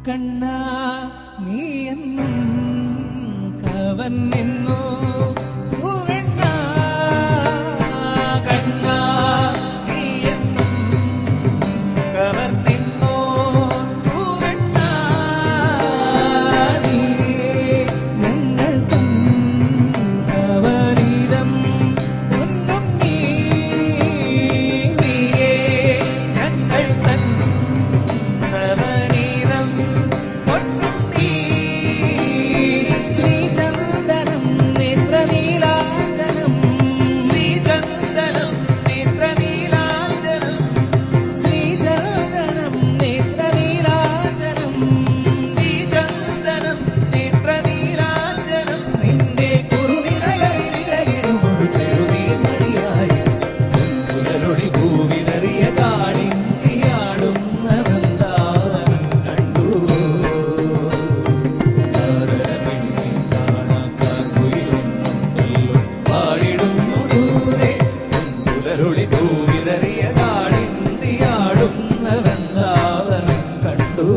കണ്ണാ നീ എന്നും കവർന്നെന്നോ പൂവെണ്ണാ കണ്ണാ നീ എന്നും കവർന്നെന്നോ പൂവെണ്ണാ നീ ഞങ്ങൾക്കും കവരീതം ഒന്നും നീയേ ഞങ്ങൾ തൻ കവരീതം ഒന്നും നീ ശ്രീചന്ദനം നേത്രനീലാഞ്ജനം ശ്രീചന്ദനം നേത്രനീലാഞ്ജനം ശ്രീചന്ദനം നേത്രനീലാഞ്ജനം ശ്രീചന്ദനം നേത്രനീലാഞ്ജനം നിന്റെ കുറുനിരകളിൽ വിരകിടുമൊരു ചെറുനീർമണിയായി പുലരൊളി ഭൂവിനറിയ കാളിന്തിയാടുന്ന വൃന്ദാവനം കണ്ടു പാടിടുന്നു ദൂരെ പുലരൊളി ഭൂവിനറിയ കാളിന്തിയാടുന്ന വൃന്ദാവനം കണ്ടു